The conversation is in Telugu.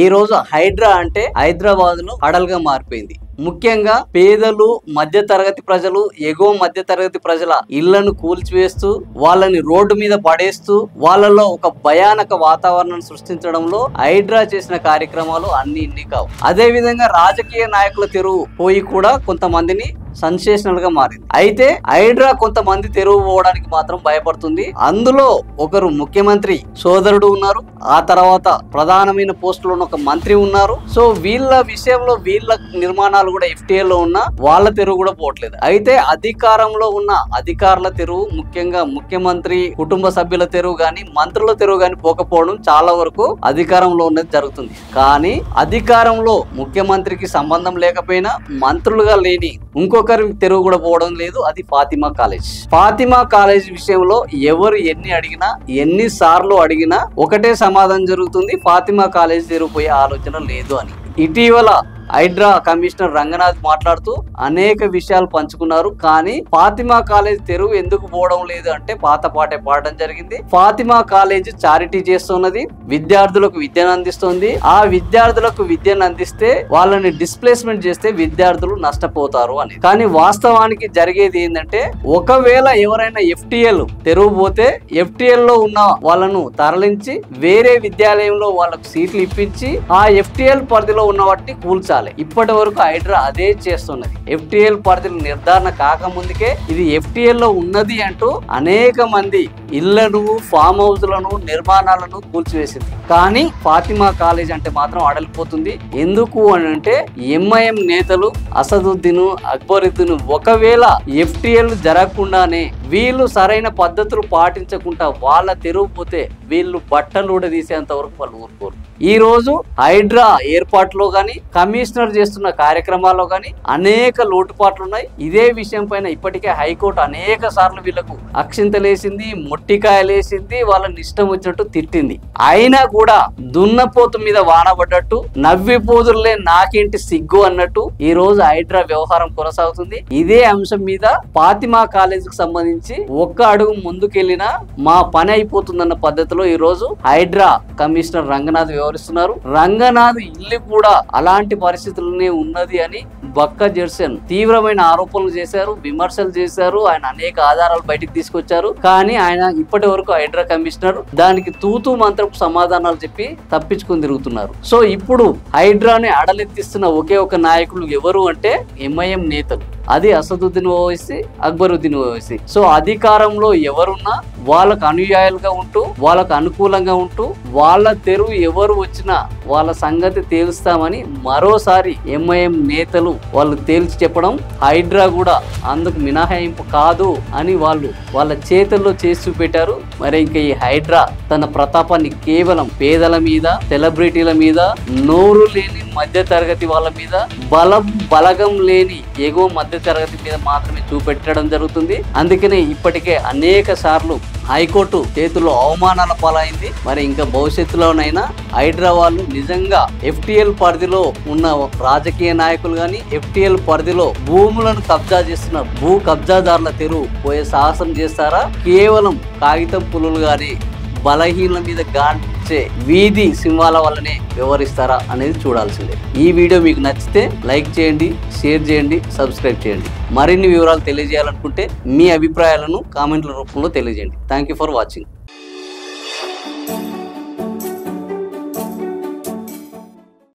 ఈ రోజు హైడ్రా అంటే హైదరాబాద్ లో హడల్గా మారిపోయింది. ముఖ్యంగా పేదలు, మధ్య తరగతి ప్రజలు, ఎగువ మధ్య తరగతి ప్రజల ఇళ్లను కూల్చివేస్తూ వాళ్ళని రోడ్డు మీద పడేస్తూ వాళ్ళలో ఒక భయానక వాతావరణం సృష్టించడంలో హైడ్రా చేసిన కార్యక్రమాలు అన్ని ఇన్ని కావు. అదే విధంగా రాజకీయ నాయకుల తెరువు పోయి కూడా కొంతమందిని సెన్సేషనల్ గా మారింది. అయితే హైడ్రా కొంతమంది తెరువు పోవడానికి మాత్రం భయపడుతుంది. అందులో ఒకరు ముఖ్యమంత్రి సోదరుడు ఉన్నారు, ఆ తర్వాత ప్రధానమైన పోస్టులో ఒక మంత్రి ఉన్నారు. సో వీళ్ళ విషయంలో వీళ్ళ నిర్మాణాలు కూడా FTA లో ఉన్న వాళ్ళ తెరువు కూడా పోవట్లేదు. అయితే అధికారంలో ఉన్న అధికారుల తెరువు, ముఖ్యంగా ముఖ్యమంత్రి కుటుంబ సభ్యుల తెరువు గాని మంత్రుల తెరువు గాని పోకపోవడం చాలా వరకు అధికారంలో ఉన్నది జరుగుతుంది. కానీ అధికారంలో ముఖ్యమంత్రికి సంబంధం లేకపోయినా మంత్రులుగా లేని ఇంకొకరి తెరువు కూడా పోవడం లేదు. అది ఫాతిమా కాలేజ్. ఫాతిమా కాలేజ్ విషయంలో ఎవరు ఎన్ని అడిగినా, ఎన్ని సార్లు అడిగినా ఒకటే సమాధానం జరుగుతుంది, ఫాతిమా కాలేజ్ తెరువు పోయే ఆలోచన లేదు అని. ఇటీవల హైడ్రా కమిషనర్ రంగనాథ్ మాట్లాడుతూ అనేక విషయాలు పంచుకున్నారు. కానీ ఫాతిమా కాలేజ్ తెరువు ఎందుకు పోవడం లేదు అంటే పాత పాటే పాడడం జరిగింది. ఫాతిమా కాలేజ్ చారిటీ చేస్తున్నది, విద్యార్థులకు విద్యను అందిస్తుంది. ఆ విద్యార్థులకు విద్యను అందిస్తే వాళ్ళని డిస్ప్లేస్మెంట్ చేస్తే విద్యార్థులు నష్టపోతారు అని. కానీ వాస్తవానికి జరిగేది ఏంటంటే, ఒకవేళ ఎవరైనా FTL తెరువు పోతే FTL లో ఉన్న వాళ్ళను తరలించి వేరే విద్యాలయంలో వాళ్ళకు సీట్లు ఇప్పించి ఆ FTL పరిధిలో ఉన్న వాటిని కూల్చాలి. ఇప్పటి వరకు హైడ్రా అదే చేస్తున్నది. FTL పరిధిలో నిర్ధారణ కాకముందుకే ఇది FTL లో ఉన్నది అంటూ అనేక మంది ఇళ్లను, ఫామ్ హౌస్లను, నిర్మాణాలను కూల్చివేసింది. కానీ ఫాతిమా కాలేజ్ అంటే మాత్రం అడలిపోతుంది. ఎందుకు అని అంటే, MIM నేతలు అసదుద్దీన్, అక్బరుద్దీన్ ఒకవేళ FTL జరగకుండానే వీళ్ళు సరైన పద్ధతులు పాటించకుండా వాళ్ళ తెరువు పోతే వీళ్ళు బట్టలు కూడా తీసేంత వరకు వాళ్ళు ఊరుకోరు. ఈ రోజు హైడ్రా ఏర్పాట్లో గాని, కమిషనర్ చేస్తున్న కార్యక్రమాల్లో గాని అనేక లోటుపాట్లు ఉన్నాయి. ఇదే విషయం పైన ఇప్పటికే హైకోర్టు అనేక సార్లు వీళ్ళకు అక్షింతలేసింది, మొట్టికాయలేసింది, వాళ్ళని ఇష్టం వచ్చినట్టు తిట్టింది. అయినా కూడా దున్నపోతు మీద వానబడ్డట్టు, నవ్విపోదురులే నాకేంటి సిగ్గు అన్నట్టు ఈ రోజు హైడ్రా వ్యవహారం కొనసాగుతుంది. ఇదే అంశం మీద ఫాతిమా కాలేజ్ కి సంబంధించి ఒక్క అడుగు ముందుకెళ్లినా మా పని అయిపోతుందన్న పద్ధతిలో ఈ రోజు హైడ్రా కమిషనర్ రంగనాథ్ వ్యవహరిస్తున్నారు. రంగనాథ్ ఇల్లు కూడా అలాంటి పరిస్థితుల్లోనే ఉన్నది అని బక్క జెర్సన్ తీవ్రమైన ఆరోపణలు చేశారు, విమర్శలు చేశారు. ఆయన అనేక ఆధారాలు బయటకు తీసుకొచ్చారు. కానీ ఆయన ఇప్పటి వరకు హైడ్రా కమిషనర్ దానికి తూతూ మంత్రపు సమాధానాలు చెప్పి తప్పించుకొని తిరుగుతున్నారు. సో ఇప్పుడు హైడ్రాని అడలెత్తిస్తున్న ఒకే ఒక నాయకులు ఎవరు అంటే MIM నేతలు. అది అసదుద్దీన్ ఓవైసీ, అక్బరుద్దీన్ ఓవైసీ. సో అధికారంలో ఎవరున్నా వాళ్ళకు అనుయాయులుగా ఉంటూ, వాళ్ళకు అనుకూలంగా ఉంటూ, వాళ్ళ తెరువు ఎవరు వచ్చినా వాళ్ళ సంగతి తేల్స్తామని మరోసారి MIM నేతలు వాళ్ళు తేల్చి చెప్పడం, హైడ్రా కూడా అందుకు మినహాయింపు కాదు అని వాళ్ళు వాళ్ళ చేతుల్లో చేసి చూపెట్టారు. మరి ఇంకా ఈ హైడ్రా తన ప్రతాపాన్ని కేవలం పేదల మీద, సెలబ్రిటీల మీద, నోరు లేని మధ్య తరగతి వాళ్ళ మీద, బలగం లేని ఎగువ మధ్య తరగతి మీద మాత్రమే చూపెట్టడం జరుగుతుంది. అందుకనే ఇప్పటికే అనేక సార్లు హైకోర్టు చేతుల్లో అవమానాల పాలైంది. మరి ఇంకా భవిష్యత్తులోనైనా హైడ్రా వాళ్ళు నిజంగా FTL పరిధిలో ఉన్న రాజకీయ నాయకులు గాని, FTL పరిధిలో భూములను కబ్జా చేస్తున్న భూ కబ్జాదారుల తెరువు పోయే సాహసం చేస్తారా, కేవలం కాగితం పులులు గాని బలహీనల మీద గాంచే వీధి సింహాల వల్లనే వ్యవహరిస్తారా అనేది చూడాల్సిందే. ఈ వీడియో మీకు నచ్చితే లైక్ చేయండి, షేర్ చేయండి, సబ్స్క్రైబ్ చేయండి. మరిన్ని వివరాలు తెలియజేయాలనుకుంటే మీ అభిప్రాయాలను కామెంట్ల రూపంలో తెలియజేయండి. Thank you for watching.